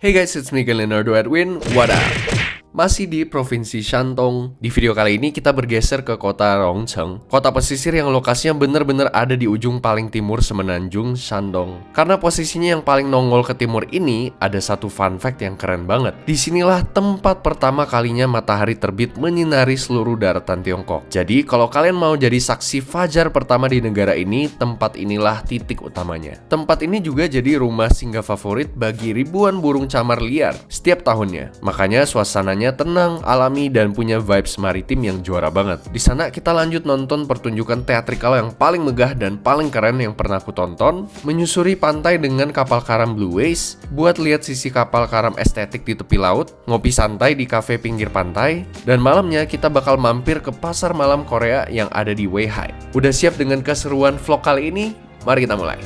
Hey guys, it's me Leonardo Edwin. What up? Masih di Provinsi Shandong. Di video kali ini kita bergeser ke kota Rongcheng, kota pesisir yang lokasinya bener-bener ada di ujung paling timur semenanjung Shandong. Karena posisinya yang paling nongol ke timur ini, ada satu fun fact yang keren banget. Disinilah tempat pertama kalinya matahari terbit menyinari seluruh daratan Tiongkok. Jadi kalau kalian mau jadi saksi fajar pertama di negara ini, tempat inilah titik utamanya. Tempat ini juga jadi rumah singgah favorit bagi ribuan burung camar liar setiap tahunnya. Makanya suasananya tenang, alami, dan punya vibes maritim yang juara banget. Di sana kita lanjut nonton pertunjukan teatrikal yang paling megah dan paling keren yang pernah aku tonton, menyusuri pantai dengan kapal karam Blue Ways, buat lihat sisi kapal karam estetik di tepi laut, ngopi santai di kafe pinggir pantai, dan malamnya kita bakal mampir ke pasar malam Korea yang ada di Weihai. Udah siap dengan keseruan vlog kali ini? Mari kita mulai.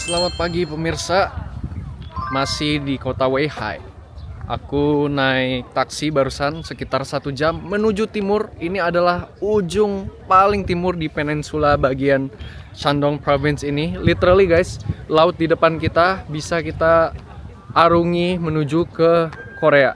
Selamat pagi pemirsa, masih di kota Weihai. Aku naik taksi barusan sekitar 1 jam menuju timur. Ini adalah ujung paling timur di peninsula bagian Shandong Province ini. Literally guys, laut di depan kita bisa kita arungi menuju ke Korea.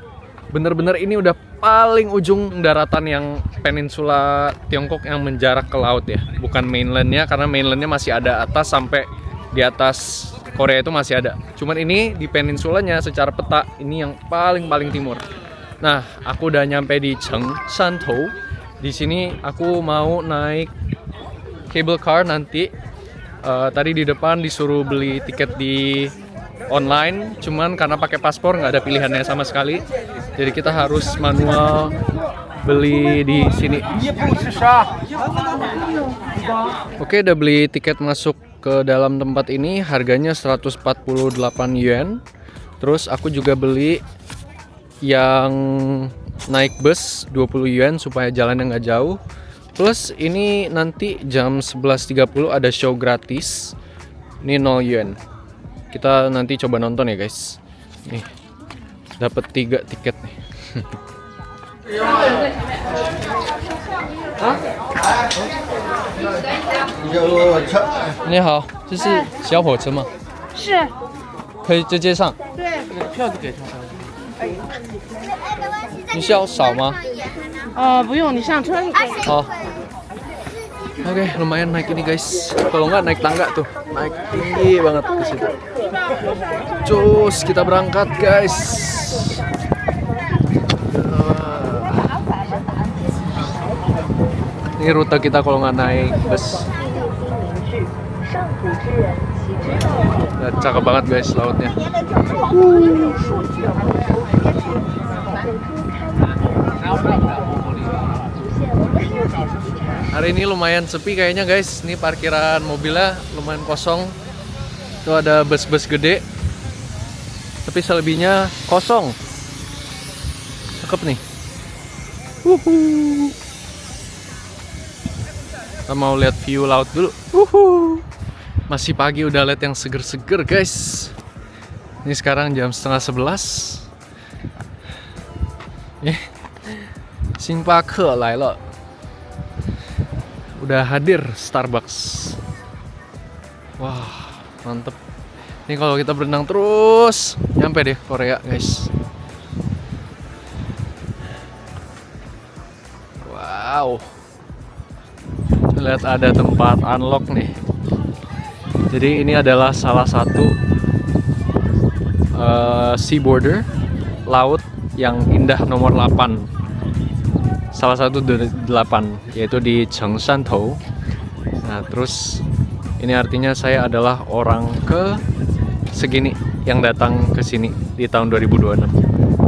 Bener-bener ini udah paling ujung daratan yang peninsula Tiongkok yang menjarak ke laut ya. Bukan mainlandnya, karena mainlandnya masih ada atas sampai di atas Korea itu masih ada. Cuman ini di peninsulanya secara peta ini yang paling timur. Nah, aku udah nyampe di Chengshantou. Di sini aku mau naik cable car nanti. Tadi di depan disuruh beli tiket di online, cuman karena pakai paspor nggak ada pilihannya sama sekali. Jadi kita harus manual beli di sini. Oke, udah beli tiket masuk ke dalam tempat ini, harganya 148 yuan. Terus aku juga beli yang naik bus 20 yuan supaya jalannya nggak jauh. Plus ini nanti jam 11.30 ada show gratis. Ini 0 yuan. Kita nanti coba nonton ya guys. Nih, dapat 3 tiket nih. 你好，这是小火车吗？是，可以直接上。对，票子给他上。你需要扫吗？不用，你上车就可以。好。Oke, lumayan naik ini guys. Kalau nggak naik tangga tuh, naik tinggi banget ke situ. Cus, kita berangkat guys. Ini rute kita kalau nggak naik bus. Nah, cakep banget guys lautnya. Hari ini lumayan sepi kayaknya guys. Ini parkiran mobilnya lumayan kosong. Itu ada bus-bus gede, tapi selebihnya kosong. Cakep nih. Kita mau lihat view laut dulu. Masih pagi udah lihat yang seger-seger guys. Ini sekarang jam 10:30.星巴克来了. Udah hadir Starbucks. Wah, mantep. Ini kalau kita berenang terus nyampe deh Korea guys. Wow. Lihat ada tempat unlock nih. Jadi ini adalah salah satu sea border, laut yang indah nomor 8. Salah satu dari 8, yaitu di Chengshantou. Nah, terus ini artinya saya adalah orang ke segini yang datang ke sini di tahun 2026.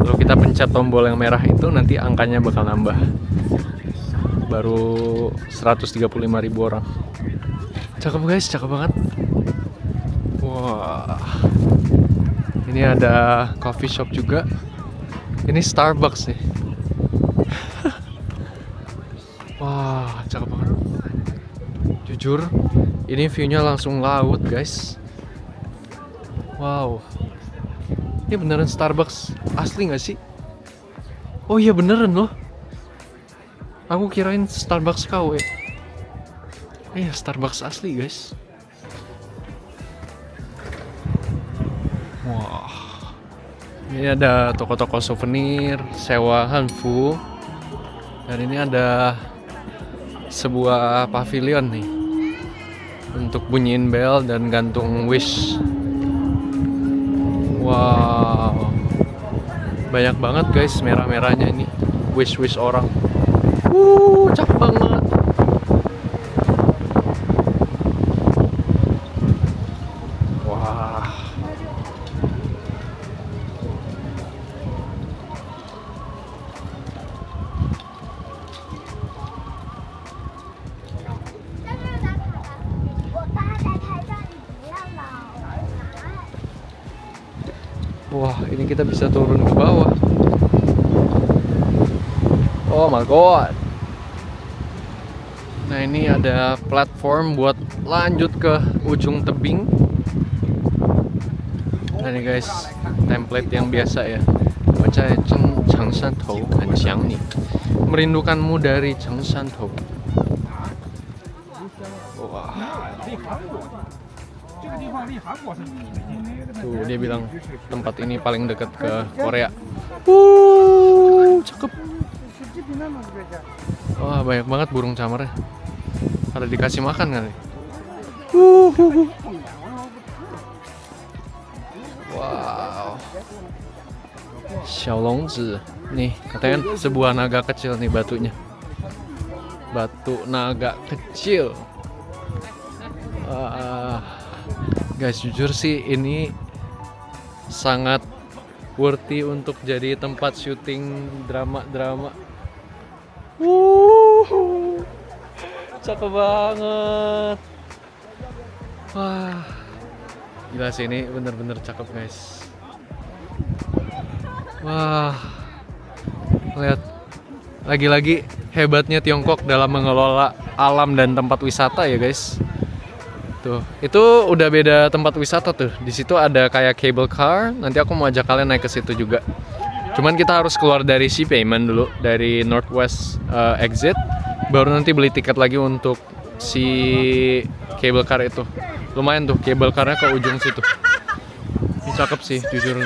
Kalau kita pencet tombol yang merah itu, nanti angkanya bakal nambah. Baru 135.000 orang. Cakep guys, cakep banget. Wah, ini ada coffee shop juga. Ini Starbucks nih. Wah, cakep banget. jujur ini view-nya langsung laut guys. Wow, ini beneran Starbucks asli nggak sih? Oh iya beneran loh. Aku kirain Starbucks KW. Iya Starbucks asli guys. Wah, ini ada toko-toko souvenir, sewa hanfu. Dan ini ada sebuah pavilion nih untuk bunyiin bel dan gantung wish. Wow, banyak banget guys merah-merahnya ini wish orang. Cakep banget. Wah. Wah, ini kita bisa turun ke bawah. Oh my god. Nah, ini ada platform buat lanjut ke ujung tebing. Nah, ini guys, template yang biasa ya. Baca Changshan Tou很想你. Merindukanmu dari Changshan Tou. Wah. Tuh, dia bilang tempat ini paling dekat ke Korea. Cakep. Wah, banyak banget burung camarnya. Pada dikasih makan kali. Wow. Xiaolongzi. Nih, katanya sebuah naga kecil nih batunya. Batu naga kecil. Guys, jujur sih ini sangat worthy untuk jadi tempat syuting drama-drama. Cakep banget. Wah, gila sih ini bener-bener cakep guys. Wah, lihat lagi-lagi hebatnya Tiongkok dalam mengelola alam dan tempat wisata ya guys. Tuh, itu udah beda tempat wisata tuh. Di situ ada kayak cable car. Nanti aku mau ajak kalian naik ke situ juga. Cuman kita harus keluar dari si payment dulu, dari Northwest exit, baru nanti beli tiket lagi untuk si cable car itu. Lumayan tuh cable car-nya ke ujung situ. Ini cakep sih jujur.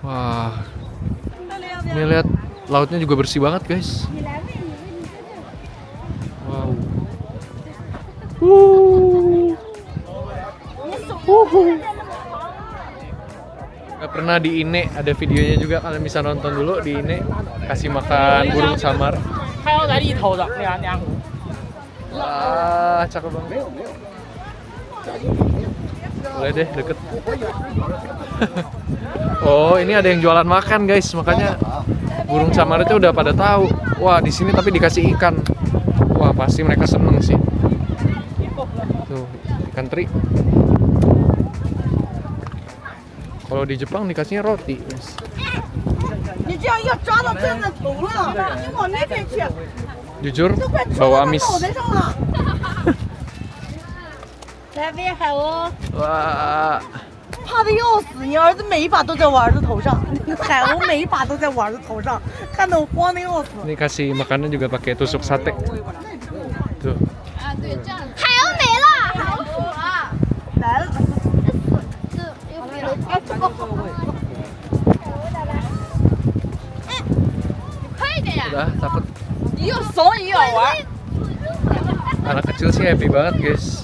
Wah. Ini lihat lautnya juga bersih banget, guys. Wow. Gak pernah di Ine, ada videonya juga, kalian bisa nonton dulu di Ine. Kasih makan burung samar. Wah, cakep banget. Boleh deh, deket. Oh, ini ada yang jualan makan guys, makanya burung samar itu udah pada tahu. Wah, di sini tapi dikasih ikan. Wah, pasti mereka seneng sih. Tuh, ikan teri. Kalau di Jepang dikasihnya roti, guys. Jujur, bawa amis. Wah. 怕的要死！你儿子每一把都在我儿子头上，海鸥每一把都在我儿子头上，看得我慌的要死。 Ini kasih makannya juga pakai tusuk sate. Tuh. 海鸥没了，海鸥死了，来了，快一点呀！ Udah, takut. 你又怂也要玩。 Anak kecil sih happy banget, guys.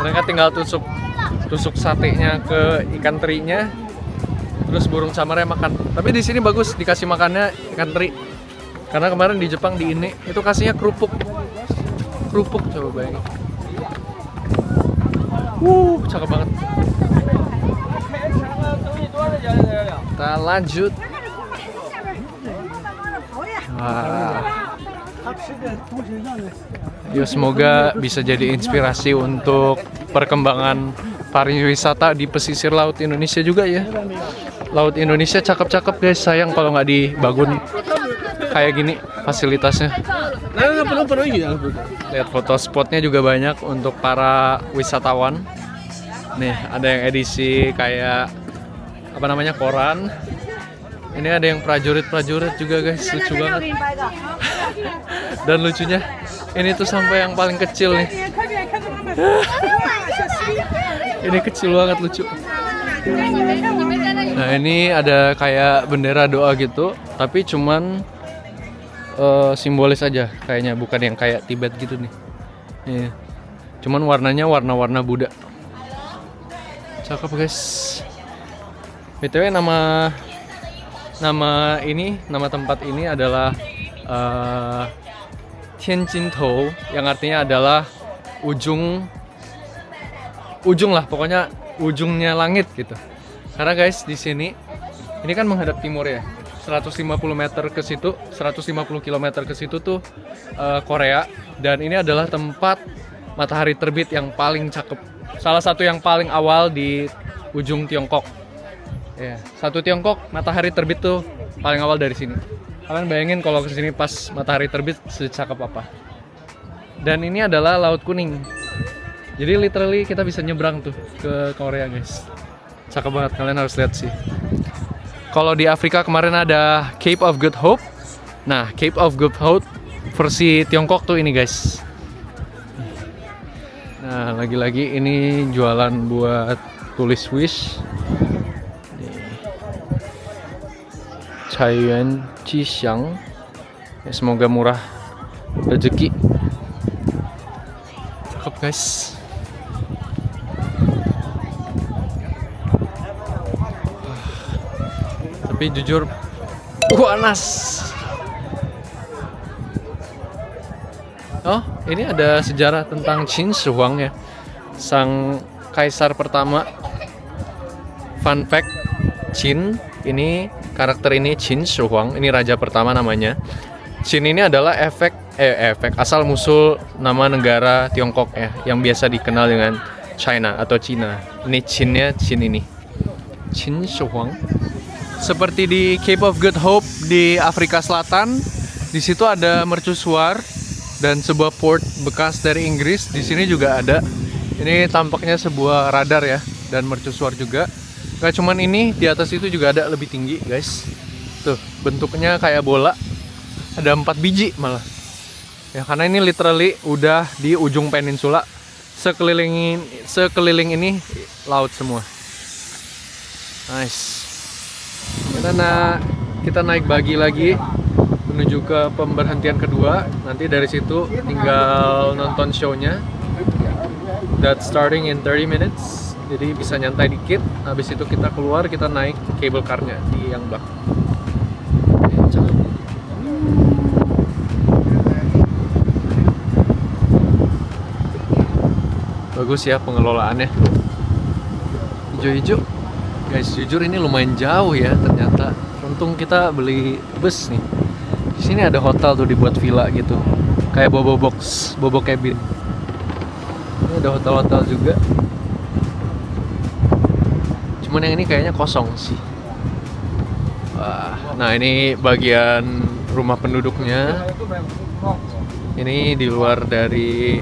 Mereka tinggal tusuk satenya ke ikan terinya, terus burung samarnya makan. Tapi di sini bagus dikasih makannya ikan teri. Karena kemarin di Jepang di Ine itu kasihnya kerupuk. Kerupuk coba bayangin. Cakep banget. Kita lanjut. Wah. Yo, semoga bisa jadi inspirasi untuk perkembangan pariwisata di pesisir laut Indonesia juga ya. Laut Indonesia cakep-cakep guys, sayang kalau nggak dibangun kayak gini fasilitasnya. Lihat foto spotnya juga banyak untuk para wisatawan. Nih ada yang edisi kayak apa namanya koran. Ini ada yang prajurit-prajurit juga guys, lucu banget. Dan lucunya ini tuh sampai yang paling kecil nih. Ini kecil banget lucu. Nah ini ada kayak bendera doa gitu, tapi cuman simbolis aja kayaknya, bukan yang kayak Tibet gitu nih. Nih. Cuman warnanya warna-warna Buddha. Cakep guys. BTW nama tempat ini adalah Tianjintou, yang artinya adalah ujung lah, pokoknya ujungnya langit gitu. Karena guys di sini ini kan menghadap timur ya. 150 meter ke situ, 150 km ke situ tuh Korea, dan ini adalah tempat matahari terbit yang paling cakep. Salah satu yang paling awal di ujung Tiongkok. Ya, satu Tiongkok matahari terbit tuh paling awal dari sini. Kalian bayangin kalau ke sini pas matahari terbit secakep apa. Dan ini adalah Laut Kuning. Jadi literally kita bisa nyebrang tuh ke Korea guys. Cakep banget, kalian harus lihat sih. Kalau di Afrika kemarin ada Cape of Good Hope. Nah, Cape of Good Hope versi Tiongkok tuh ini guys. Nah, lagi-lagi ini jualan buat tulis wish. Caiyuan Qishang. Ya, semoga murah rezeki. Cakep guys. Tapi jujur panas. Oh, ini ada sejarah tentang Qin Shi Huang ya, sang kaisar pertama. Fun fact, Qin ini karakter ini Qin Shi Huang, ini raja pertama namanya. Qin ini adalah efek asal musul nama negara Tiongkok ya, yang biasa dikenal dengan China atau Cina. Ini Qin-nya Qin ini. Qin Shi Huang. Seperti di Cape of Good Hope di Afrika Selatan, di situ ada mercusuar dan sebuah port bekas dari Inggris. Di sini juga ada. Ini tampaknya sebuah radar ya, dan mercusuar juga. Gak cuman ini, di atas itu juga ada lebih tinggi guys. Tuh, bentuknya kayak bola. Ada 4 biji malah. Ya karena ini literally udah di ujung peninsula. Sekeliling ini laut semua. Nice. Kita naik bagi lagi menuju ke pemberhentian kedua. Nanti dari situ tinggal nonton show-nya. That starting in 30 minutes. Jadi bisa nyantai dikit. Habis itu kita keluar, kita naik cable car-nya di yang belakang. Bagus ya pengelolaannya. Hijau-hijau. Guys, jujur ini lumayan jauh ya ternyata. Untung kita beli bus nih. Di sini ada hotel tuh dibuat villa gitu. Kayak bobo box, bobo cabin. Ini ada hotel-hotel juga. Cuman yang ini kayaknya kosong sih. Wah, nah ini bagian rumah penduduknya. Ini di luar dari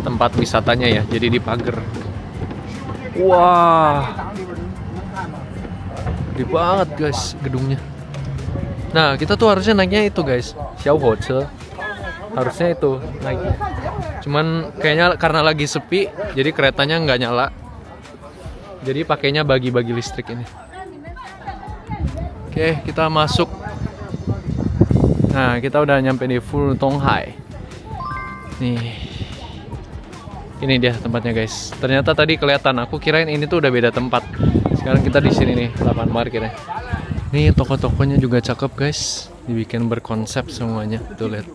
tempat wisatanya ya, jadi di pagar. Wah, gede banget guys gedungnya. Nah kita tuh harusnya naiknya itu guys, Xiaohoce. Harusnya itu naik. Cuman kayaknya karena lagi sepi, jadi keretanya nggak nyala. Jadi pakainya bagi-bagi listrik ini. Oke, kita masuk. Nah kita udah nyampe di Furutonghai. Nih, ini dia tempatnya guys. Ternyata tadi kelihatan, aku kirain ini tuh udah beda tempat. Sekarang kita di sini nih, lapangan parkirnya. Nih toko-tokonya juga cakep guys, dibikin berkonsep semuanya. Tuh lihat,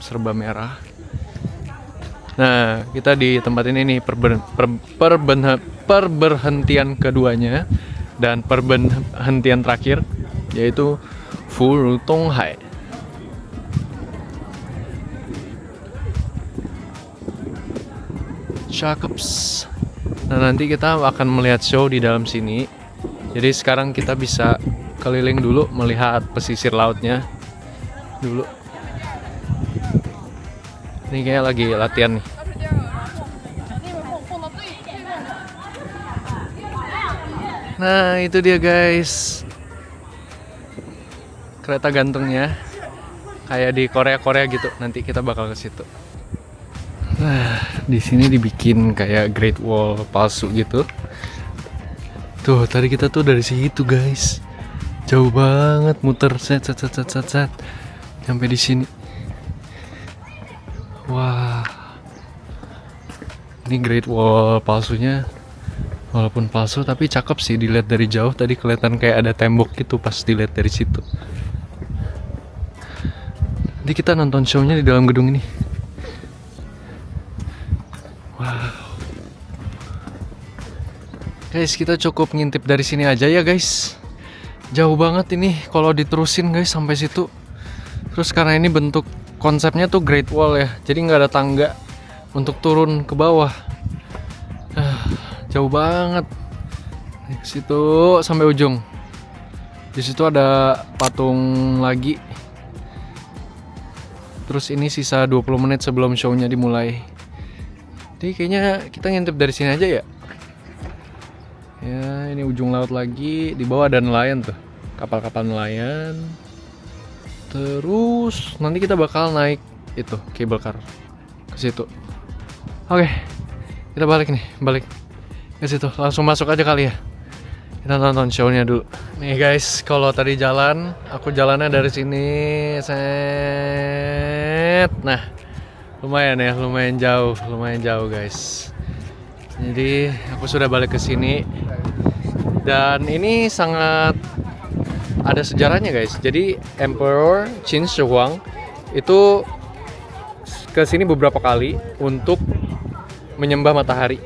serba merah. Nah kita di tempat ini nih perberhentian keduanya dan perberhentian terakhir, yaitu Furutonghai. Cakeps. Nah nanti kita akan melihat show di dalam sini. Jadi sekarang kita bisa keliling dulu melihat pesisir lautnya. dulu. Ini kayak lagi latihan nih. Nah, itu dia guys. Kereta gantungnya. Kayak di Korea-Korea gitu. Nanti kita bakal ke situ. Nah, di sini dibikin kayak Great Wall palsu gitu. Tuh, tadi kita tuh dari situ, guys. Jauh banget muter set sampai di sini. Wah. Ini Great Wall palsunya. Walaupun palsu tapi cakep sih dilihat dari jauh. Tadi kelihatan kayak ada tembok gitu pas dilihat dari situ. Jadi kita nonton show-nya di dalam gedung ini. Wow. Guys, kita cukup ngintip dari sini aja ya guys. Jauh banget ini kalau diterusin guys sampai situ. Terus karena ini bentuk konsepnya tuh Great Wall ya. Jadi nggak ada tangga untuk turun ke bawah. Jauh banget. Ke situ sampai ujung. Di situ ada patung lagi. Terus ini sisa 20 menit sebelum show-nya dimulai. Jadi kayaknya kita ngintip dari sini aja ya. Ya, ini ujung laut lagi. Di bawah ada nelayan tuh. Kapal-kapal nelayan. Terus nanti kita bakal naik itu, cable car ke situ. Oke. Kita balik nih, balik ke situ. Langsung masuk aja kali ya. Kita nonton show-nya dulu. Nih guys, kalau tadi jalan, aku jalannya dari sini. Set. Nah, lumayan ya, lumayan jauh guys. Jadi aku sudah balik ke sini. Dan ini sangat ada sejarahnya guys. Jadi Emperor Qin Shi Huang itu ke sini beberapa kali untuk menyembah matahari.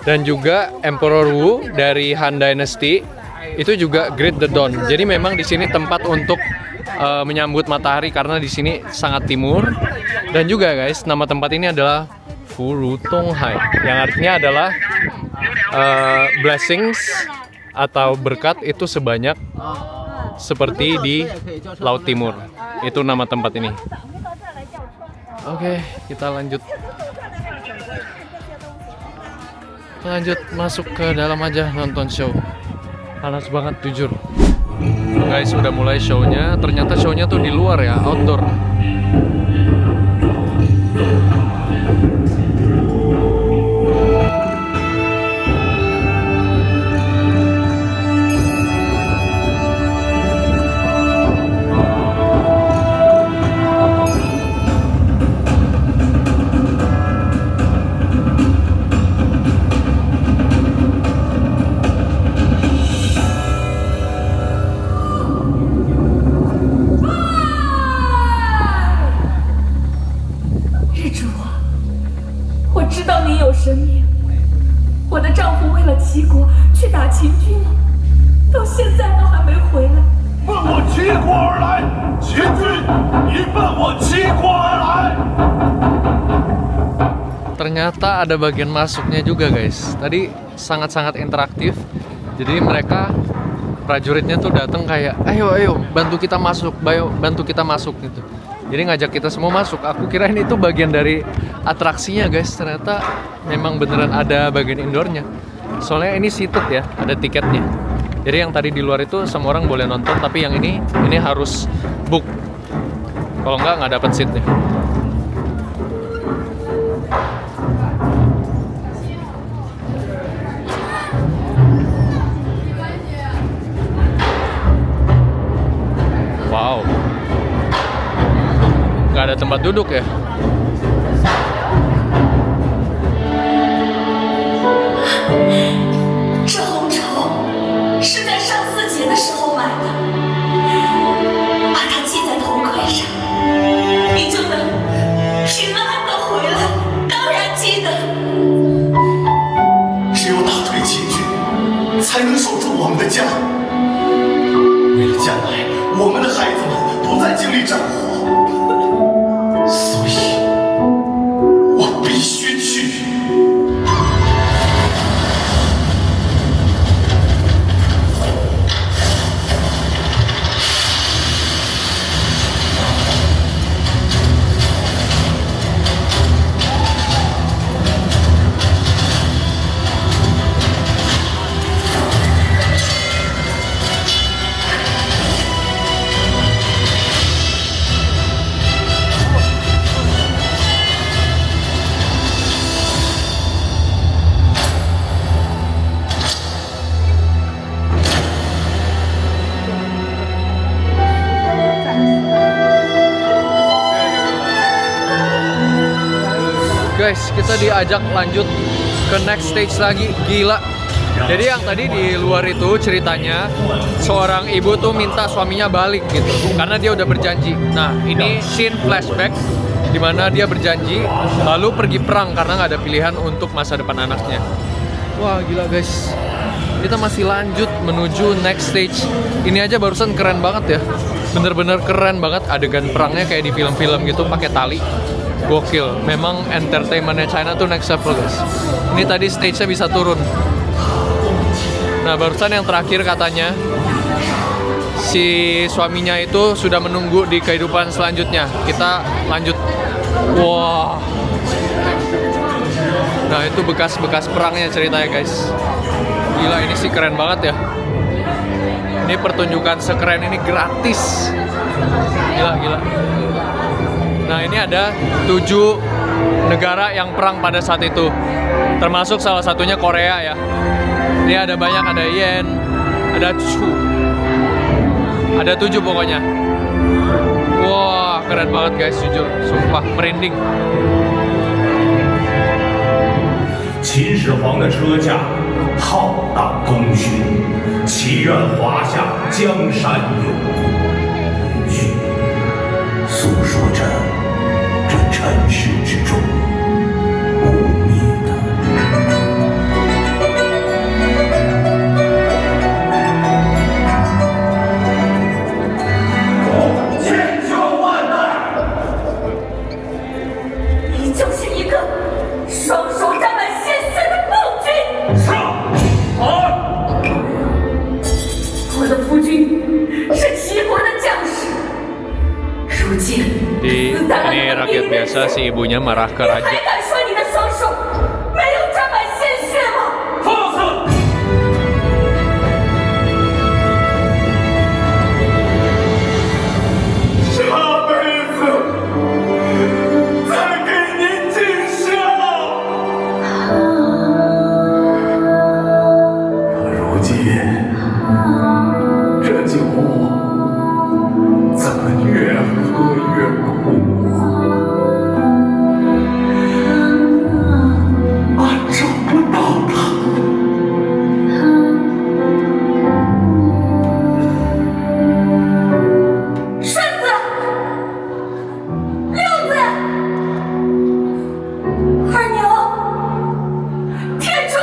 Dan juga Emperor Wu dari Han Dynasty itu juga Greet the Dawn. Jadi memang di sini tempat untuk menyambut matahari karena di sini sangat timur. Dan juga guys, nama tempat ini adalah Furutonghai yang artinya adalah blessings atau berkat itu sebanyak seperti di Laut Timur. Itu nama tempat ini. Oke, kita lanjut masuk ke dalam aja nonton show. Panas banget jujur. Guys, udah mulai show-nya. Ternyata show-nya tuh di luar ya, outdoor. Ternyata ada bagian masuknya juga guys. Tadi sangat-sangat interaktif. Jadi mereka prajuritnya tuh datang kayak ayo bantu kita masuk, bantu kita masuk gitu. Jadi ngajak kita semua masuk. Aku kirain itu bagian dari atraksinya guys. Ternyata memang beneran ada bagian indoornya. Soalnya ini seated ya, ada tiketnya. Jadi yang tadi di luar itu semua orang boleh nonton, tapi yang ini harus book. Kalau nggak dapet seatnya. Wow, nggak ada tempat duduk ya? guys, kita diajak lanjut ke next stage lagi. Gila. Jadi yang tadi di luar itu ceritanya seorang ibu tuh minta suaminya balik gitu karena dia udah berjanji. Nah, ini scene flashback di mana dia berjanji lalu pergi perang karena nggak ada pilihan untuk masa depan anaknya. Wah, gila guys. Kita masih lanjut menuju next stage. Ini aja barusan keren banget ya. Bener-bener keren banget, adegan perangnya kayak di film-film gitu pakai tali. Gokil. Memang entertainmentnya China tuh next level guys. Ini tadi stage-nya bisa turun. Nah, barusan yang terakhir katanya si suaminya itu sudah menunggu di kehidupan selanjutnya. Kita lanjut. Wah. Nah, itu bekas-bekas perangnya ceritanya guys. Gila, ini sih keren banget ya. Ini pertunjukan sekeren ini gratis. Gila. Nah, ini ada 7 negara yang perang pada saat itu. Termasuk salah satunya Korea ya. Ini ada banyak, ada Yen, ada Chu. Ada 7 pokoknya. Wah, keren banget guys, jujur. Sumpah, merinding. 秦始皇的车驾浩荡功勋，祈愿华夏江山永固。续诉说着这尘世之中不灭的。千秋万代，你就是一个双手沾满鲜血的暴君。上！好！我的夫君是齐国的将士，如今 Di ini rakyat biasa, si ibunya marah ke 你 raja. 还敢说你的双手没有沾满鲜血吗？放肆！下辈子再给您尽孝。可如今这酒怎么越喝越苦？俺找不到他。顺子、六子、二牛、天柱，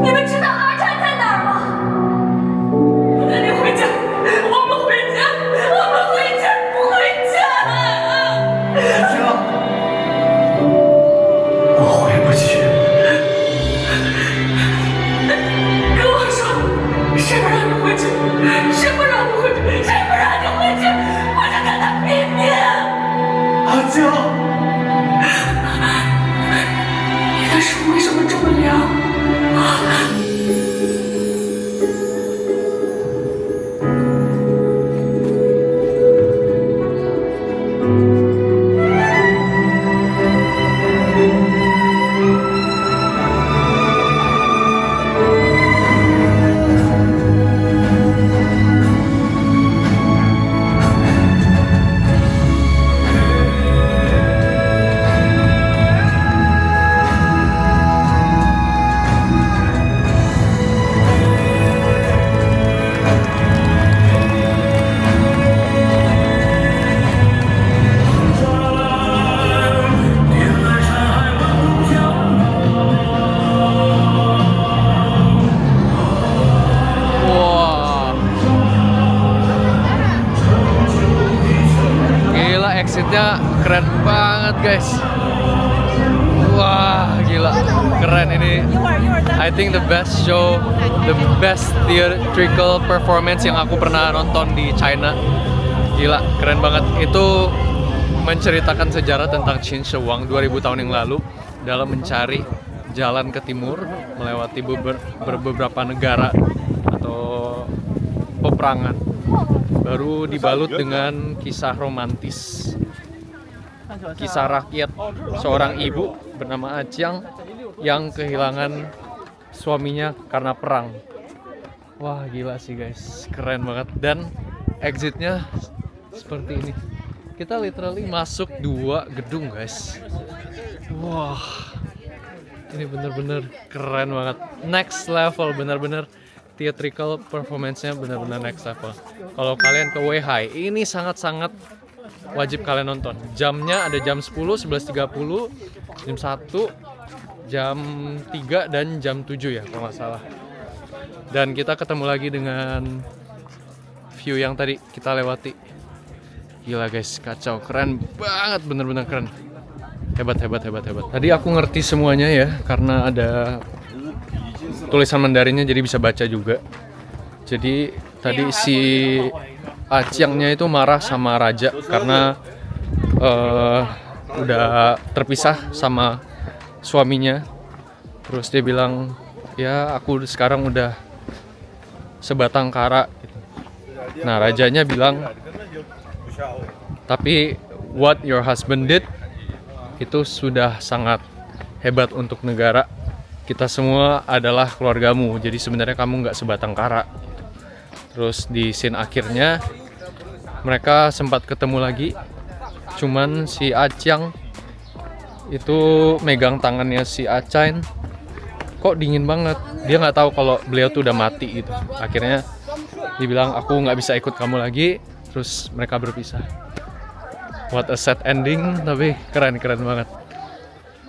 你们知道阿战在哪儿吗？赶紧回家，我们回家，我们回家，不回家！我回不去。跟我说，谁不让你回去？谁不让你回去？谁不让你回去？我就跟他拼命！阿娇，你的手为什么这么凉？Wah. Gila, exitnya keren banget guys. Wah, gila. Keren ini. I think the best show, the best theatrical performance yang aku pernah nonton di China. Gila, keren banget. Itu menceritakan sejarah tentang Qin Shi Huang 2000 tahun yang lalu dalam mencari jalan ke timur melewati beberapa negara atau peperangan. Baru dibalut dengan kisah romantis. Kisah rakyat seorang ibu bernama Ajiang yang kehilangan suaminya karena perang. Wah, gila sih guys, keren banget. Dan exitnya seperti ini. Kita literally masuk 2 gedung guys. Wah, ini bener-bener keren banget. Next level, bener-bener theatrical performance-nya bener-bener next level. Kalau kalian ke Weihai, ini sangat-sangat wajib kalian nonton. Jamnya ada jam 10, 11.30, jam 1, jam 3, dan jam 7 ya kalau nggak salah. Dan kita ketemu lagi dengan view yang tadi kita lewati. Gila guys, kacau, keren banget, bener-bener keren. Hebat. Tadi aku ngerti semuanya ya, karena ada tulisan Mandarinnya jadi bisa baca juga. Jadi tadi si Aciangnya itu marah sama raja karena udah terpisah sama suaminya. Terus dia bilang, ya aku sekarang udah sebatang kara. Nah rajanya bilang, tapi what your husband did itu sudah sangat hebat untuk negara. Kita semua adalah keluargamu, jadi sebenarnya kamu nggak sebatang kara. Terus di scene akhirnya mereka sempat ketemu lagi, cuman si Aciang itu megang tangannya si Achain, kok dingin banget. Dia nggak tahu kalau beliau tuh udah mati gitu. Akhirnya dibilang aku nggak bisa ikut kamu lagi. Terus mereka berpisah. What a sad ending, tapi keren banget.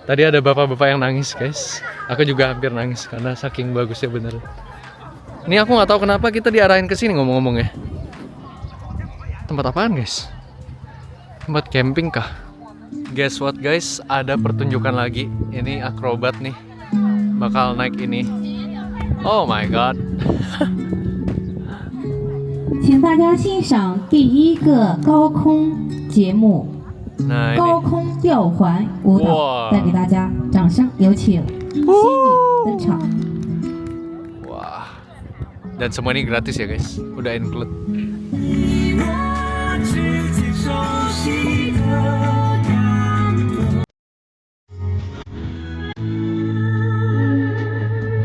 Tadi ada bapak-bapak yang nangis guys. Aku juga hampir nangis karena saking bagusnya bener. Ini aku nggak tahu kenapa kita diarahin ke sini ngomong-ngomong ya. Tempat apaan guys? Tempat camping kah? Guess what guys? Ada pertunjukan lagi. Ini akrobat nih. Bakal naik ini. Oh my god. 请大家欣赏第一个高空节目 Nah 高 ini. 空吊环舞蹈 哇 带给大家，掌声有请仙女登场。 Wah. Dan semua ini gratis ya guys. Udah include.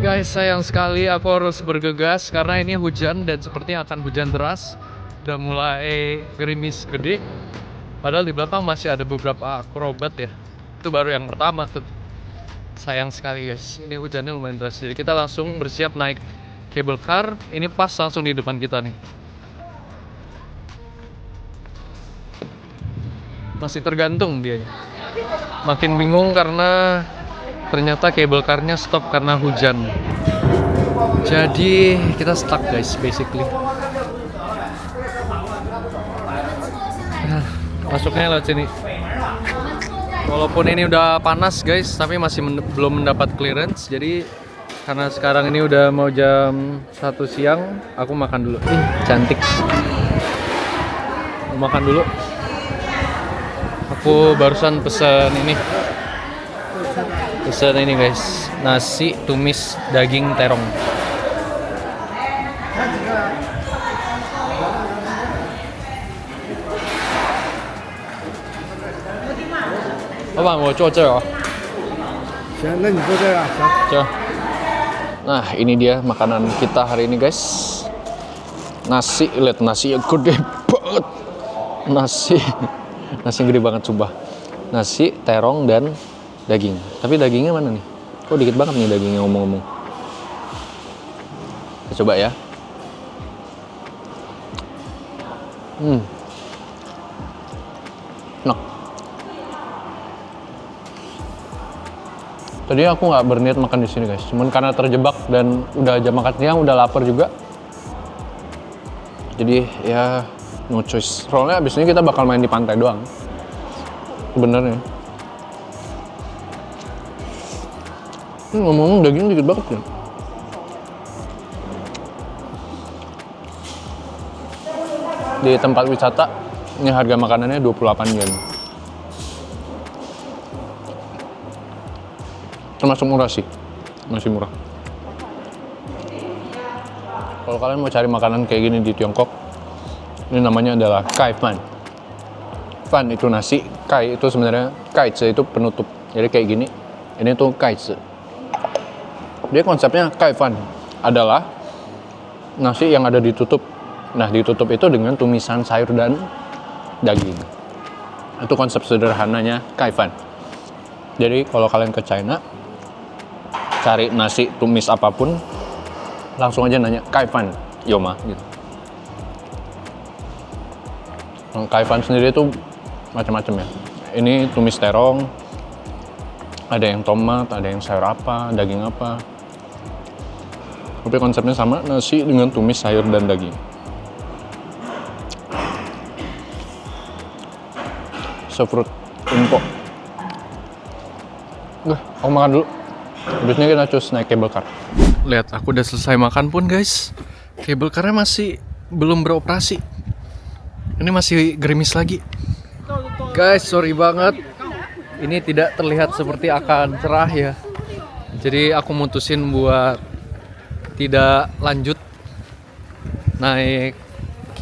Guys, sayang sekali aku harus bergegas karena ini hujan dan sepertinya akan hujan deras. Udah mulai gerimis gede. Padahal di belakang masih ada beberapa akrobat ya. Itu baru yang pertama tuh. Sayang sekali guys, ini hujannya lumayan deras. Jadi kita langsung bersiap naik cable car. Ini pas langsung di depan kita nih. Masih tergantung dia. Makin bingung karena ternyata cable car-nya stop karena hujan. Jadi kita stuck guys basically. Masuknya lewat sini. Walaupun ini udah panas guys, tapi masih belum mendapat clearance. Jadi karena sekarang ini udah mau jam 1 siang, aku makan dulu. Cantik. Mau makan dulu. Aku barusan pesan ini. Pesan ini guys, nasi tumis daging terong. Lapan, mau coba ya? Siap, nanti coba ya. Coba. Nah, ini dia makanan kita hari ini guys. Nasi, lihat nasi yang gede banget. Nasi gede banget sumpah. Nasi, terong dan daging. Tapi dagingnya mana nih? Kok dikit banget nih dagingnya ngomong-ngomong. Kita coba ya. Enak. Tadi aku nggak berniat makan di sini guys, cuman karena terjebak dan udah jam makan siang, udah lapar juga. Jadi ya no choice. Soalnya abis ini kita bakal main di pantai doang. Sebenarnya. Ngomong-ngomong daging dikit banget ya. Di tempat wisata ini harga makanannya 28 yen. Termasuk murah sih, masih murah. Kalau kalian mau cari makanan kayak gini di Tiongkok, ini namanya adalah kai fan. Fan itu nasi, kai itu sebenarnya kaizi itu penutup. Jadi kayak gini, ini tuh kaizi. Dia konsepnya kai fan adalah nasi yang ada ditutup. Nah, ditutup itu dengan tumisan sayur dan daging. Itu konsep sederhananya kaifan. Jadi kalau kalian ke China, cari nasi tumis apapun, langsung aja nanya kaifan yoma gitu. Kaifan sendiri itu macam-macam ya. Ini tumis terong, ada yang tomat, ada yang sayur apa, daging apa. Tapi konsepnya sama, nasi dengan tumis sayur dan daging. Sefruit info. Aku makan dulu. Habisnya kita cus naik cable car. Lihat, aku udah selesai makan pun guys. Cable car-nya masih belum beroperasi. Ini masih gerimis lagi. Guys, sorry banget. Ini tidak terlihat seperti akan cerah ya. Jadi aku mutusin buat tidak lanjut naik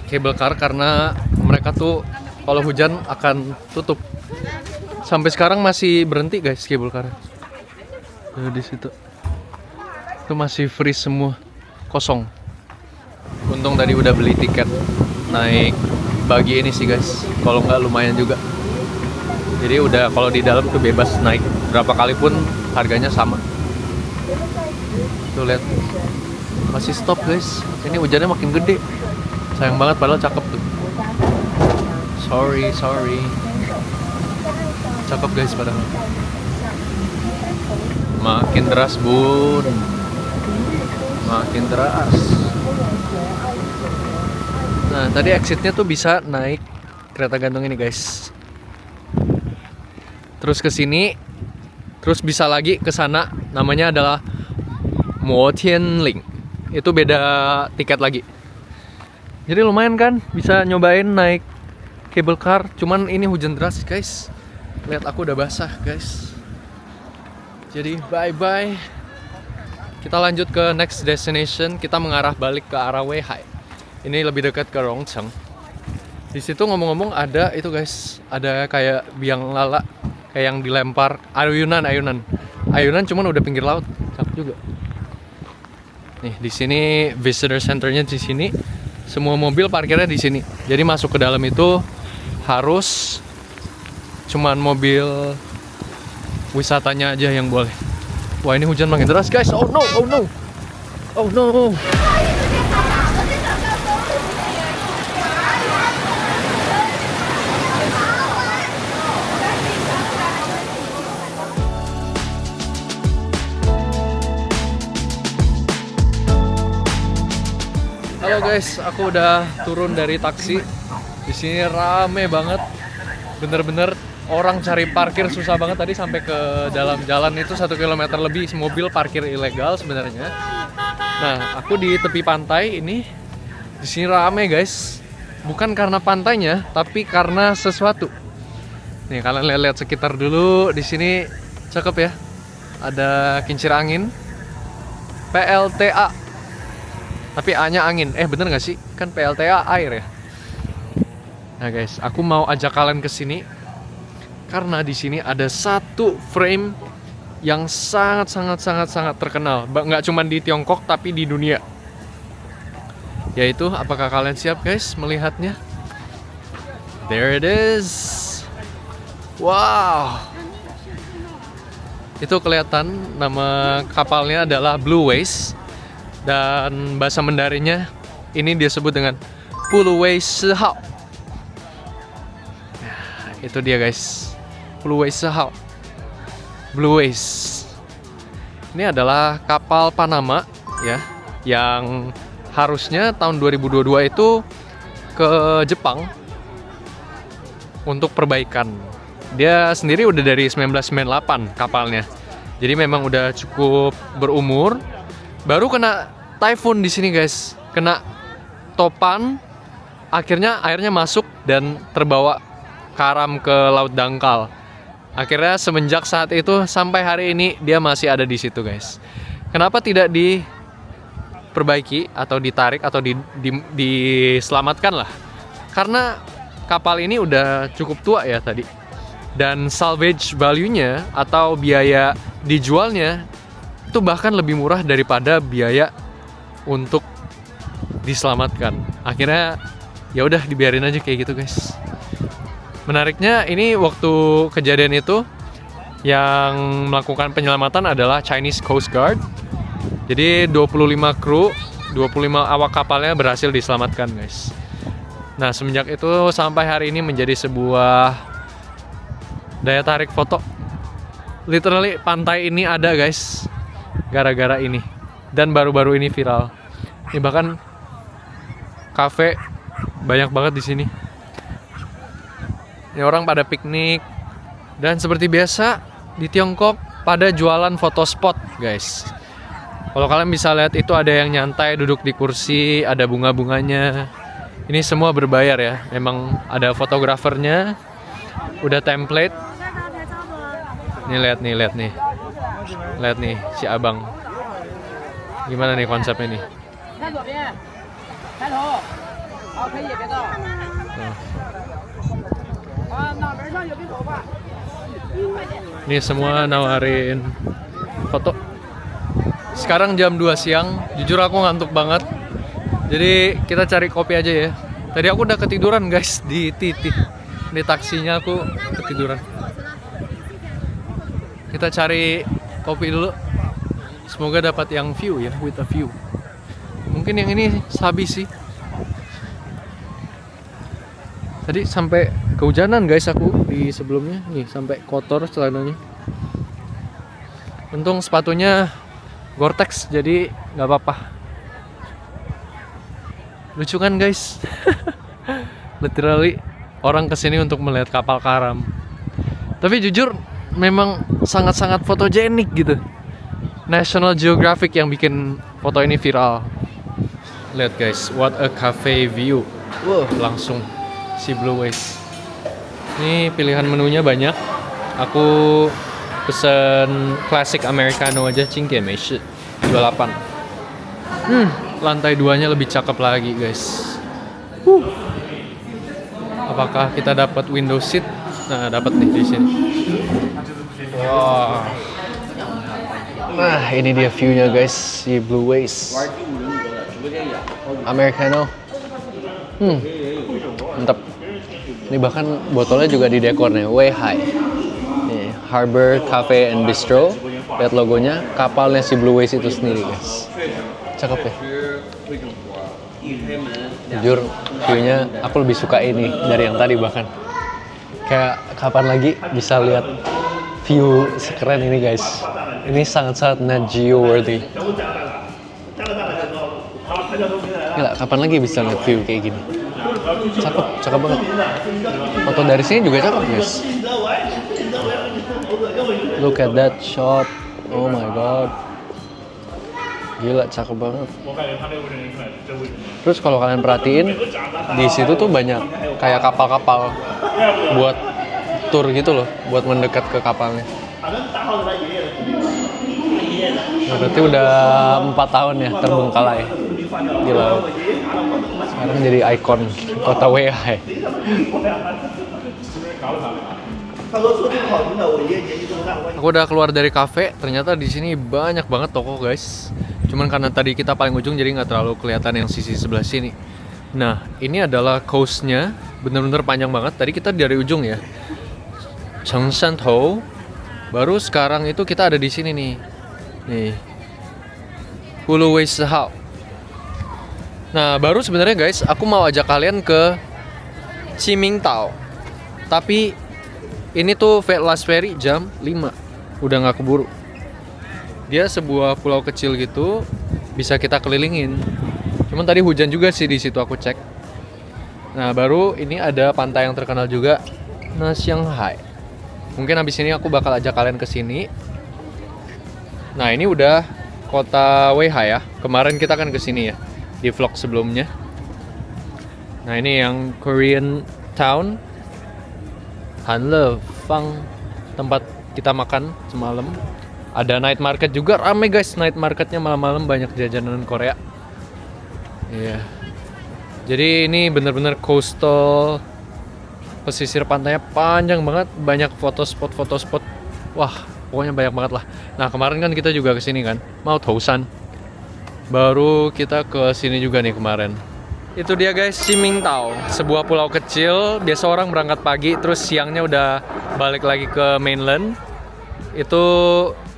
cable car karena mereka tuh kalau hujan akan tutup. Sampai sekarang masih berhenti guys cable car. Tuh di situ. Itu masih free semua, kosong. Untung tadi udah beli tiket naik bagi ini sih guys. Kalau nggak lumayan juga. Jadi udah kalau di dalam tuh bebas naik berapa kali pun harganya sama. Tuh lihat. Masih stop guys. Ini hujannya makin gede. Sayang banget padahal cakep tuh. Sorry. Cakep guys padahal. Makin deras bun. Makin deras. Nah tadi exitnya tuh bisa naik kereta gantung ini guys. Terus ke sini. Terus bisa lagi ke sana. Namanya adalah Motianling. Itu beda tiket lagi. Jadi lumayan kan bisa nyobain naik cable car. Cuman ini hujan deras guys. Lihat aku udah basah guys. Jadi bye bye. Kita lanjut ke next destination. Kita mengarah balik ke arah Weihai. Ini lebih dekat ke Rongcheng. Di situ ngomong-ngomong ada itu guys. Ada kayak biang lala. Kayak yang dilempar. Ayunan cuman udah pinggir laut. Cakep juga. Nih di sini visitor centernya di sini. Semua mobil parkirnya di sini. Jadi masuk ke dalam itu harus cuman mobil wisatanya aja yang boleh. Wah ini hujan makin deras guys. Oh no. Halo guys, aku udah turun dari taksi. Di sini rame banget. Bener-bener orang cari parkir susah banget. Tadi sampai ke dalam jalan itu 1 km lebih mobil parkir ilegal sebenarnya. Nah, aku di tepi pantai ini. Di sini rame guys. Bukan karena pantainya, tapi karena sesuatu. Nih, kalian lihat sekitar dulu. Di sini cakep ya. Ada kincir angin. PLTA. Tapi A-nya angin. Bener gak sih? Kan PLTA air ya. Nah guys, aku mau ajak kalian ke sini karena di sini ada satu frame yang sangat terkenal. Nggak cuma di Tiongkok tapi di dunia. Yaitu, apakah kalian siap guys melihatnya? There it is. Wow. Itu kelihatan nama kapalnya adalah Blue Ways. Dan bahasa Mandarinnya ini disebut dengan Puluwei Sihao. Nah, itu dia guys. Puluwei Sihao. Blue Ways. Ini adalah kapal Panama ya, yang harusnya tahun 2022 itu ke Jepang untuk perbaikan. Dia sendiri udah dari 1998 kapalnya. Jadi memang udah cukup berumur. Baru kena typhoon di sini guys, kena topan, akhirnya airnya masuk dan terbawa karam ke Laut Dangkal. Akhirnya semenjak saat itu sampai hari ini dia masih ada di situ guys. Kenapa tidak diperbaiki atau ditarik atau diselamatkan lah? Karena kapal ini udah cukup tua ya tadi. Dan salvage value-nya atau biaya dijualnya itu bahkan lebih murah daripada biaya untuk diselamatkan. Akhirnya ya udah dibiarin aja kayak gitu guys. Menariknya ini waktu kejadian itu yang melakukan penyelamatan adalah Chinese Coast Guard. Jadi 25 kru, 25 awak kapalnya berhasil diselamatkan, guys. Nah, semenjak itu sampai hari ini menjadi sebuah daya tarik foto. Literally pantai ini ada, guys, gara-gara ini. Dan baru-baru ini viral. Ini bahkan kafe banyak banget di sini. Ini orang pada piknik. Dan seperti biasa di Tiongkok pada jualan foto spot, guys. Kalau kalian bisa lihat itu ada yang nyantai duduk di kursi, ada bunga-bunganya. Ini semua berbayar ya. Memang ada fotografernya. Udah template. Nih lihat nih. Lihat nih si abang. Gimana nih konsepnya nih? Ini semua nawarin foto. Sekarang jam 2 siang. Jujur aku ngantuk banget. Jadi kita cari kopi aja ya. Tadi aku udah ketiduran, guys, di titik. Di taksinya aku ketiduran. Kita cari kopi dulu. Semoga dapat yang view ya, with a view. Mungkin yang ini sabi sih. Tadi sampai kehujanan, guys, aku di sebelumnya. Nih, sampai kotor celananya. Untung sepatunya Gore-Tex, jadi nggak apa-apa. Lucu kan, guys? Literally orang kesini untuk melihat kapal karam. Tapi jujur memang sangat-sangat fotogenik gitu. National Geographic yang bikin foto ini viral. Lihat, guys, what a cafe view. Wow, langsung si Blue Waste. Ini pilihan menunya banyak. Aku pesen classic americano aja, 28. Lantai 2-nya lebih cakep lagi, guys. Apakah kita dapat window seat? Nah, dapat nih di sini. Wah. Nah, ini dia view-nya, guys, si Blue Waste. Americano. Mantap. Ini bahkan botolnya juga di dekor nih, way high. Nih, Harbor Cafe and Bistro. Lihat logonya, kapalnya si Blue Waste itu sendiri, guys. Cakep ya. Jujur, view-nya aku lebih suka ini dari yang tadi bahkan. Kayak kapan lagi bisa lihat view sekeren ini, guys. Ini sangat-sangat Nat Geo worthy. Gila, kapan lagi bisa lihat view kayak gini? Cakep banget. Foto dari sini juga cakep, guys. Look at that shot. Oh my god. Gila, cakep banget. Terus kalau kalian perhatiin, di situ tuh banyak kayak kapal-kapal buat tour gitu loh, buat mendekat ke kapalnya. Berarti udah 4 tahun ya terbengkalai di laut. Sekarang jadi ikon kota Weihai. Aku udah keluar dari kafe, ternyata di sini banyak banget toko, guys. Cuman karena tadi kita paling ujung jadi nggak terlalu kelihatan yang sisi sebelah sini. Nah, ini adalah coast-nya, bener-bener panjang banget. Tadi kita dari ujung ya, Chengshantou. Baru sekarang itu kita ada di sini nih. Nih, Huluweisehao. Nah, baru sebenarnya, guys, aku mau ajak kalian ke Qimingtao. Tapi ini tuh last ferry jam 5. Udah nggak keburu. Dia sebuah pulau kecil gitu, bisa kita kelilingin. Cuman tadi hujan juga sih di situ aku cek. Nah, baru ini ada pantai yang terkenal juga, Shanghai. Mungkin habis ini aku bakal ajak kalian ke sini. Nah, ini udah kota Weihai ya. Kemarin kita kan ke sini ya di vlog sebelumnya. Nah, ini yang Korean Town, Hanlefang, tempat kita makan semalam. Ada night market juga, rame, guys. Night marketnya malam-malam banyak jajanan Korea. Iya. Jadi ini bener-bener coastal. Pesisir pantainya panjang banget, banyak foto spot. Wah, pokoknya banyak banget lah. Nah, kemarin kan kita juga kesini kan, mau Tousan. Baru kita ke sini juga nih kemarin. Itu dia guys, Qimingtao, sebuah pulau kecil. Biasa orang berangkat pagi, terus siangnya udah balik lagi ke mainland. Itu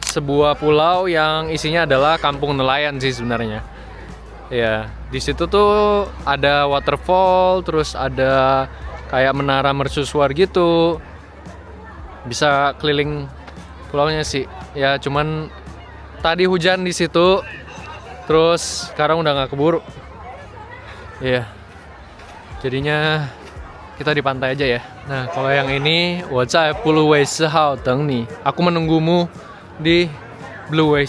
sebuah pulau yang isinya adalah kampung nelayan sih sebenarnya. Ya, di situ tuh ada waterfall, terus ada kayak menara mercusuar gitu. Bisa keliling pulaunya sih. Ya, cuman tadi hujan di situ, terus sekarang udah nggak keburu. Iya, jadinya kita di pantai aja ya. Nah, kalau yang ini, 我在 Blue Wei 4号等你. Aku menunggumu di Blue Wei.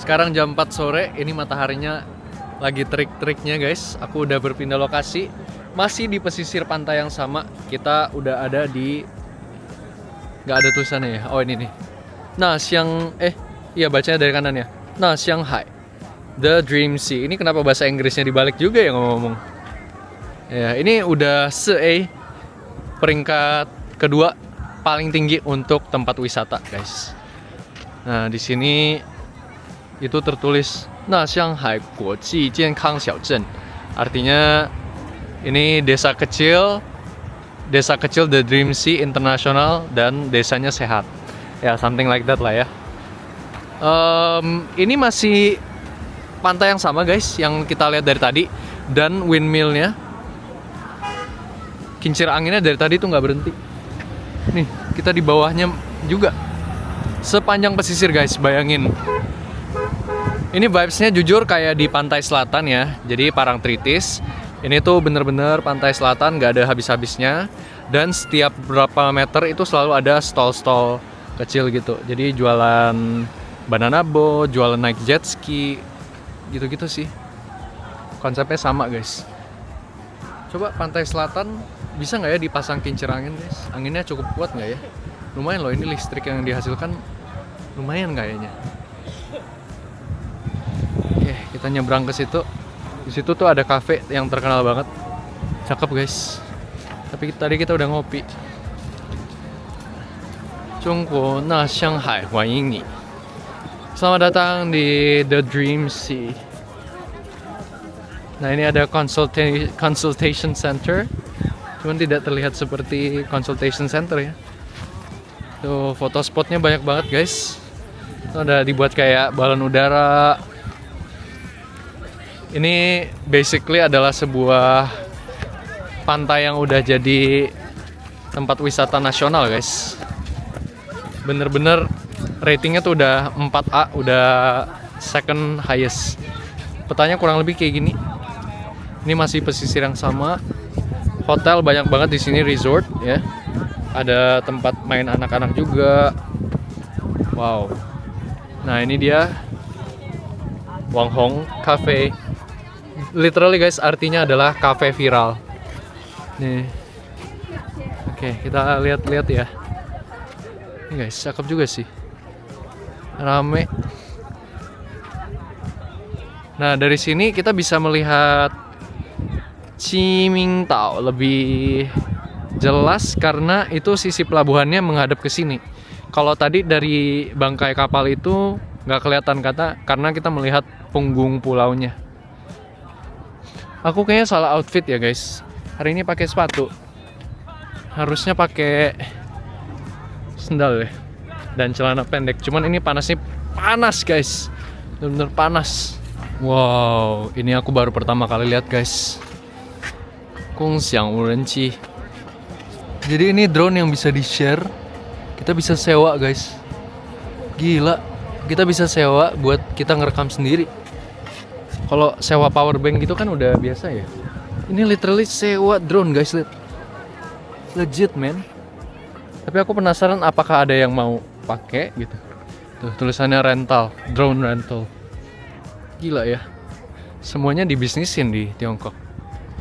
Sekarang jam 4 sore, ini mataharinya lagi terik-teriknya guys. Aku udah berpindah lokasi, masih di pesisir pantai yang sama. Kita udah ada di, nggak ada tulisannya ya. Oh ini nih. Nah, iya bacanya dari kanan ya. Nah, Shanghai. The Dream Sea. Ini kenapa bahasa Inggrisnya dibalik juga ya ngomong-ngomong. Ya, ini udah peringkat kedua paling tinggi untuk tempat wisata, guys. Nah, di sini itu tertulis Nah Shanghai Guoji Jiankang Xiaozhen. Artinya ini desa kecil The Dream Sea International dan desanya sehat. Ya, something like that lah ya. Ini masih pantai yang sama guys, yang kita lihat dari tadi. Dan windmillnya, kincir anginnya dari tadi tuh nggak berhenti. Nih, kita di bawahnya juga. Sepanjang pesisir guys, bayangin. Ini vibes-nya jujur kayak di pantai selatan ya. Jadi Parangtritis. Ini tuh bener-bener pantai selatan, nggak ada habis-habisnya. Dan setiap berapa meter itu selalu ada stall-stall kecil gitu. Jadi jualan banana boat, jualan naik jet ski, gitu-gitu sih. Konsepnya sama guys. Coba pantai selatan bisa nggak ya dipasang kincir angin guys? Anginnya cukup kuat nggak ya? Lumayan loh, ini listrik yang dihasilkan lumayan kayaknya. Oke, kita nyebrang ke situ. Di situ tuh ada cafe yang terkenal banget. Cakep guys. Tapi tadi kita udah ngopi. Zhongguo na Shanghai Huanying ni. Selamat datang di The Dream Sea. Nah, ini ada consultation center. Cuman tidak terlihat seperti consultation center ya. Tuh, foto spotnya banyak banget guys. Itu ada dibuat kayak balon udara. Ini basically adalah sebuah pantai yang udah jadi tempat wisata nasional guys. Bener-bener ratingnya tuh udah 4A, udah second highest. Petanya kurang lebih kayak gini. Ini masih pesisir yang sama. Hotel banyak banget di sini, resort ya. Ada tempat main anak-anak juga. Wow. Nah, ini dia Wang Hong Cafe. Literally guys, artinya adalah cafe viral. Nih. Oke, kita lihat-lihat ya. Ini guys, cakep juga sih. Rame. Nah, dari sini kita bisa melihat Qimingtao lebih jelas karena itu sisi pelabuhannya menghadap ke sini. Kalau tadi dari bangkai kapal itu nggak kelihatan karena kita melihat punggung pulaunya. Aku kayaknya salah outfit ya guys. Hari ini pakai sepatu. Harusnya pakai sendal ya. Dan celana pendek. Cuman ini panas guys. Bener-bener panas. Wow, ini aku baru pertama kali lihat guys. Gongxiang Wurenqi. Jadi ini drone yang bisa di-share. Kita bisa sewa guys. Gila. Kita bisa sewa buat kita ngerekam sendiri. Kalau sewa power bank gitu kan udah biasa ya. Ini literally sewa drone guys. Legit man. Tapi aku penasaran apakah ada yang mau pakai gitu. Tuh tulisannya rental, drone rental. Gila ya. Semuanya dibisnisin di Tiongkok.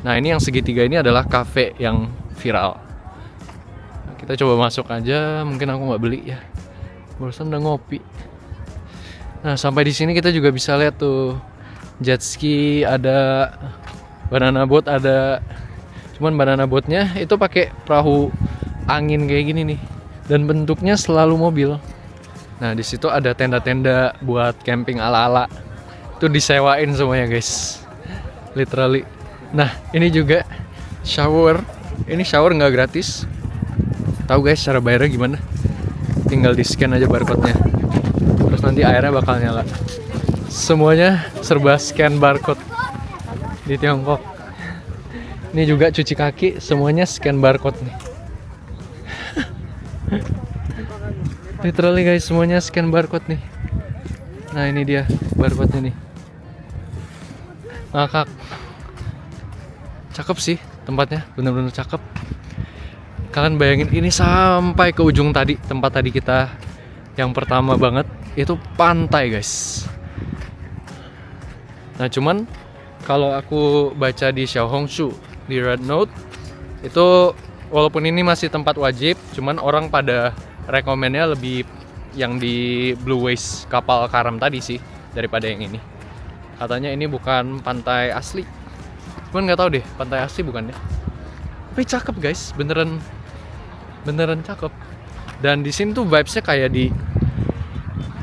Nah, ini yang segitiga ini adalah cafe yang viral. Kita coba masuk aja, mungkin aku nggak beli ya. Barusan udah ngopi. Nah, sampai di sini kita juga bisa lihat tuh jet ski, ada banana boat, ada. Cuman banana boatnya itu pakai perahu angin kayak gini nih, dan bentuknya selalu mobil. Nah, di situ ada tenda-tenda buat camping ala-ala. Itu disewain semuanya guys. literally. Nah, ini juga shower. Ini shower nggak gratis. Tahu guys cara bayarnya gimana? Tinggal di scan aja barcode-nya. Terus nanti airnya bakal nyala. Semuanya serba scan barcode di Tiongkok. Ini juga cuci kaki, semuanya scan barcode nih. Literally guys, semuanya scan barcode nih. Nah ini dia barcode-nya nih. Ngakak. Cakep sih tempatnya, bener-bener cakep. Kalian bayangin ini sampai ke ujung tadi, tempat tadi kita yang pertama banget, itu pantai guys. Nah cuman kalau aku baca di Xiaohongshu, di Red Note, itu walaupun ini masih tempat wajib, cuman orang pada rekomennya lebih yang di Blue Waste kapal karam tadi sih daripada yang ini. Katanya ini bukan pantai asli. Cuman nggak tahu deh pantai asli bukan ya. Tapi cakep guys, beneran cakep. Dan di sini tuh vibesnya kayak di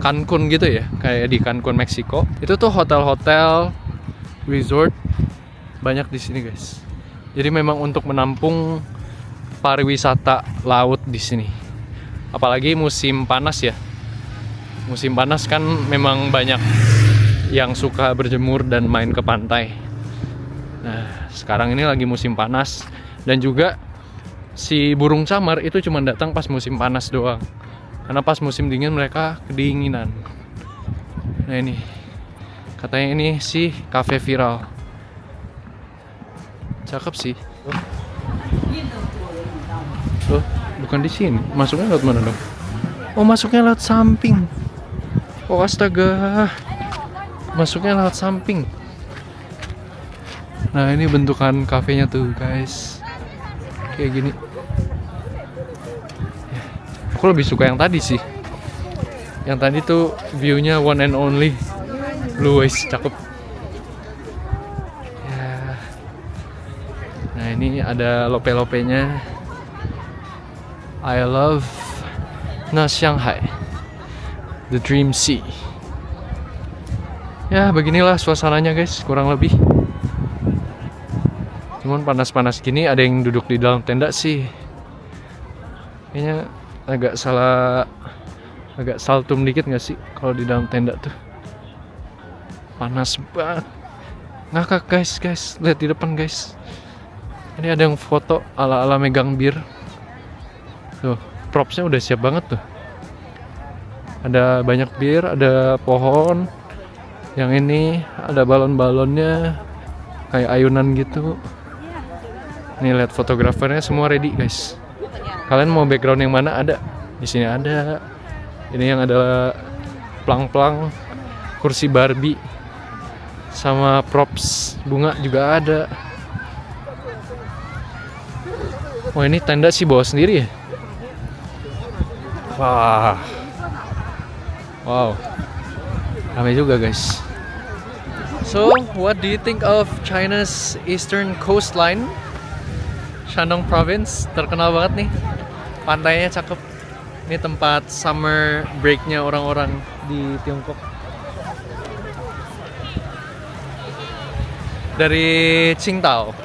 Cancun gitu ya, kayak di Cancun Meksiko. Itu tuh hotel-hotel, resort banyak di sini guys. Jadi memang untuk menampung pariwisata laut di sini. Apalagi musim panas ya. Musim panas kan memang banyak yang suka berjemur dan main ke pantai. Nah, sekarang ini lagi musim panas dan juga si burung camar itu cuma datang pas musim panas doang. Karena pas musim dingin mereka kedinginan. Nah, ini katanya ini sih cafe viral. Cakep sih. Loh, bukan di sini. Masuknya lewat mana dong? Oh, masuknya lewat samping. Oh, astaga. Masuknya lewat samping. Nah, ini bentukan kafenya tuh, guys. Kayak gini. Aku lebih suka yang tadi sih. Yang tadi tuh view-nya one and only Blue Waste, cakep. Ya. Nah, ini ada lope-lopenya. I love Na Shanghai, the Dream Sea. Ya, beginilah suasananya guys, kurang lebih. Cuman panas-panas gini ada yang duduk di dalam tenda sih. Kayaknya agak saltum dikit gak sih kalau di dalam tenda tuh. Panas banget. Ngakak guys, lihat di depan guys. Ini ada yang foto ala-ala megang bir. Tuh, propsnya udah siap banget tuh. Ada banyak bir, ada pohon. Yang ini ada balon-balonnya kayak ayunan gitu. Nih lihat fotografernya semua ready guys. Kalian mau background yang mana ada? Di sini ada. Ini yang ada plang-plang, kursi Barbie, sama props bunga juga ada. Oh ini tenda sih bawa sendiri ya? Wah, wow, ramai juga guys. So, what do you think of China's eastern coastline? Shandong Province, terkenal banget nih. Pantainya cakep. Ini tempat summer break-nya orang-orang di Tiongkok. Dari Qingdao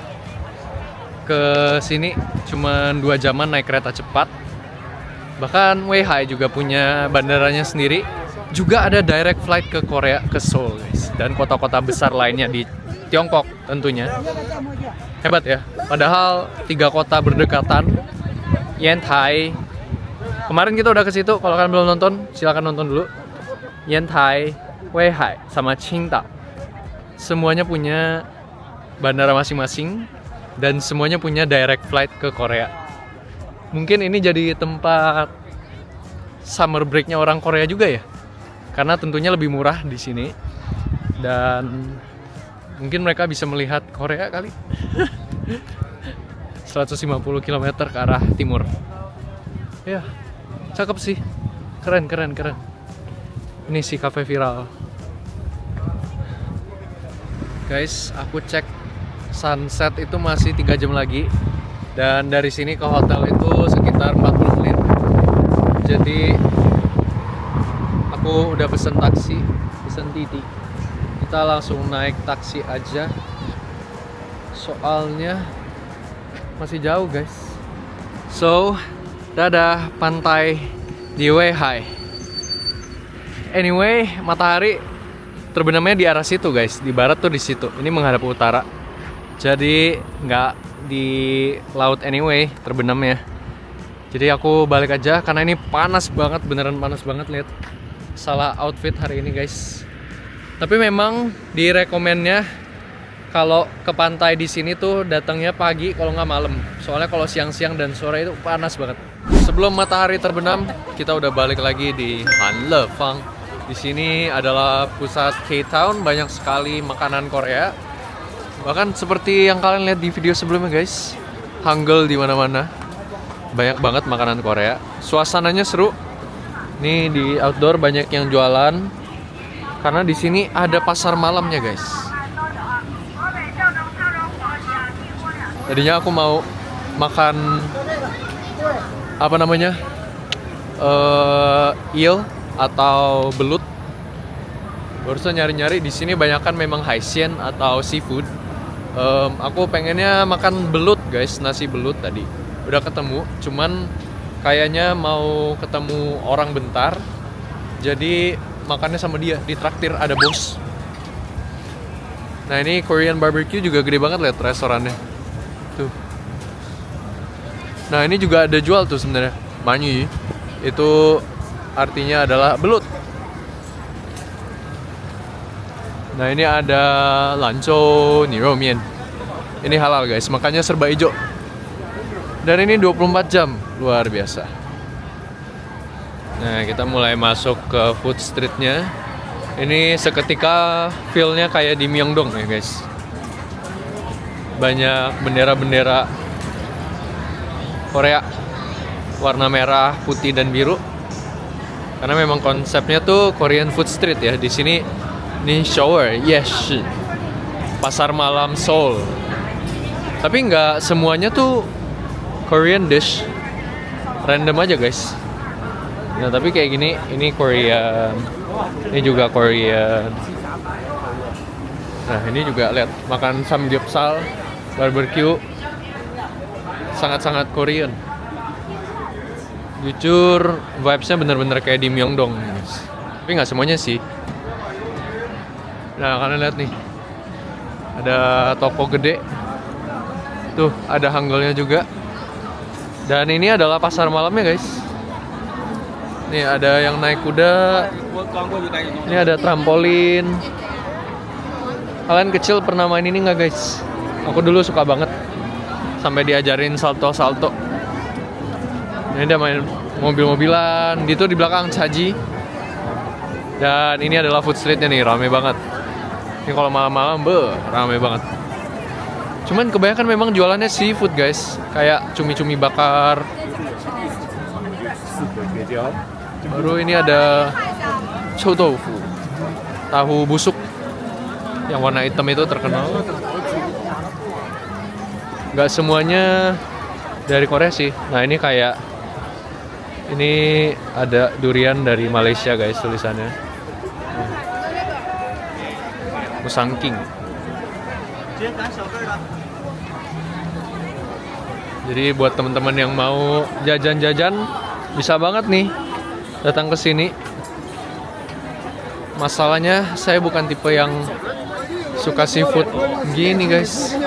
ke sini cuma 2 jaman naik kereta cepat. Bahkan Weihai juga punya bandaranya sendiri. Juga ada direct flight ke Korea, ke Seoul guys. Dan kota-kota besar lainnya di Tiongkok tentunya. Hebat ya. Padahal 3 kota berdekatan. Yantai. Kemarin kita udah ke situ. Kalau kalian belum nonton, silakan nonton dulu. Yantai, Weihai, sama Qingdao. Semuanya punya bandara masing-masing dan semuanya punya direct flight ke Korea. Mungkin ini jadi tempat summer break-nya orang Korea juga ya. Karena tentunya lebih murah di sini. Dan mungkin mereka bisa melihat Korea kali. 150 km ke arah timur. Ya, cakep sih. Keren. Ini sih cafe viral. Guys, aku cek sunset itu masih 3 jam lagi. Dan dari sini ke hotel itu sekitar 40 menit. Jadi aku udah pesen taksi, pesen Titi. Kita langsung naik taksi aja. soalnya masih jauh guys. So, dadah pantai di Weihai. Anyway, matahari terbenamnya di arah situ guys, di barat tuh di situ. Ini menghadap utara. Jadi nggak di laut anyway terbenamnya. Jadi aku balik aja karena ini panas banget, beneran panas banget. Lihat, salah outfit hari ini guys. Tapi memang direkomennya kalau ke pantai di sini tuh datangnya pagi kalau nggak malam. Soalnya kalau siang-siang dan sore itu panas banget. Sebelum matahari terbenam, kita udah balik lagi di Hanlefang. Di sini adalah pusat K-Town, banyak sekali makanan Korea. Bahkan seperti yang kalian lihat di video sebelumnya guys, Hangul di mana-mana. Banyak banget makanan Korea. Suasananya seru. Nih di outdoor banyak yang jualan. Karena di sini ada pasar malamnya guys. Tadinya aku mau makan apa namanya, eel atau belut. Barusan nyari-nyari di sini banyakan memang haisien atau seafood. Aku pengennya makan belut guys, nasi belut tadi. Udah ketemu, cuman kayaknya mau ketemu orang bentar. Jadi makannya sama dia, ditraktir ada bos. Nah ini Korean barbecue juga gede banget lihat restorannya. Tuh. Nah ini juga ada jual tuh sebenarnya, manyu. Itu artinya adalah belut. Nah ini ada lanco niromian. Ini halal guys, makanya serba hijau. Dan ini 24 jam, luar biasa. Nah kita mulai masuk ke food streetnya. Ini seketika feel-nya kayak di Myeongdong ya guys. Banyak bendera-bendera Korea, warna merah, putih dan biru. Karena memang konsepnya tuh Korean food street ya. Di sini nih shower, yes, pasar malam Seoul. Tapi nggak semuanya tuh Korean dish, random aja guys. Nah tapi kayak gini, ini Korean, ini juga Korean. Nah ini juga lihat makan samgyeopsal, barbecue, sangat-sangat Korean. Jujur vibes-nya bener-bener kayak di Myeongdong guys. Tapi nggak semuanya sih. Nah kalian lihat nih, ada toko gede, tuh ada Hangulnya juga. Dan ini adalah pasar malamnya guys. Nih ada yang naik kuda, ini ada trampolin. Kalian kecil pernah main ini nggak guys? Aku dulu suka banget, sampai diajarin salto-salto. Ini ada main mobil-mobilan, gitu di belakang Caji. Dan ini adalah food streetnya nih, rame banget. Ini kalau malam-malam, rame banget. Cuman kebanyakan memang jualannya seafood guys, kayak cumi-cumi bakar. Baru ini ada chou tofu, tahu busuk yang warna hitam itu terkenal. Gak semuanya dari Korea sih. Nah ini kayak, ini ada durian dari Malaysia guys tulisannya. Musangking. Jadi buat teman-teman yang mau jajan-jajan bisa banget nih datang ke sini. Masalahnya saya bukan tipe yang suka seafood gini guys.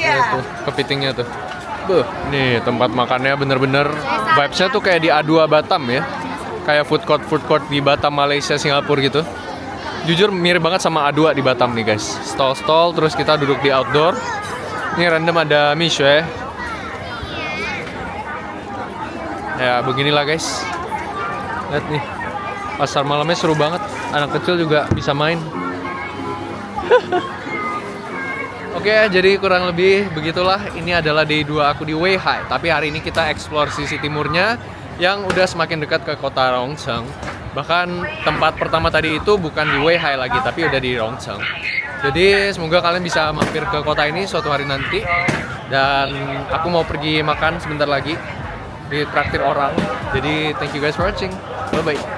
Tuh, kepitingnya tuh. Nih tempat makannya bener-bener vibes-nya tuh kayak di A2 Batam ya. Kayak food court di Batam, Malaysia, Singapura gitu. Jujur mirip banget sama A2 di Batam nih guys. Stall-stall, terus kita duduk di outdoor. Ini random ada mishwe. Ya beginilah guys. Lihat nih, pasar malamnya seru banget. Anak kecil juga bisa main. Oke, jadi kurang lebih begitulah. Ini adalah day 2 aku di Weihai. Tapi hari ini kita explore sisi timurnya yang udah semakin dekat ke kota Rongcheng. Bahkan tempat pertama tadi itu bukan di Weihai lagi, tapi udah di Rongcheng. Jadi semoga kalian bisa mampir ke kota ini suatu hari nanti. Dan aku mau pergi makan sebentar lagi di traktir orang. Jadi thank you guys for watching. Bye bye.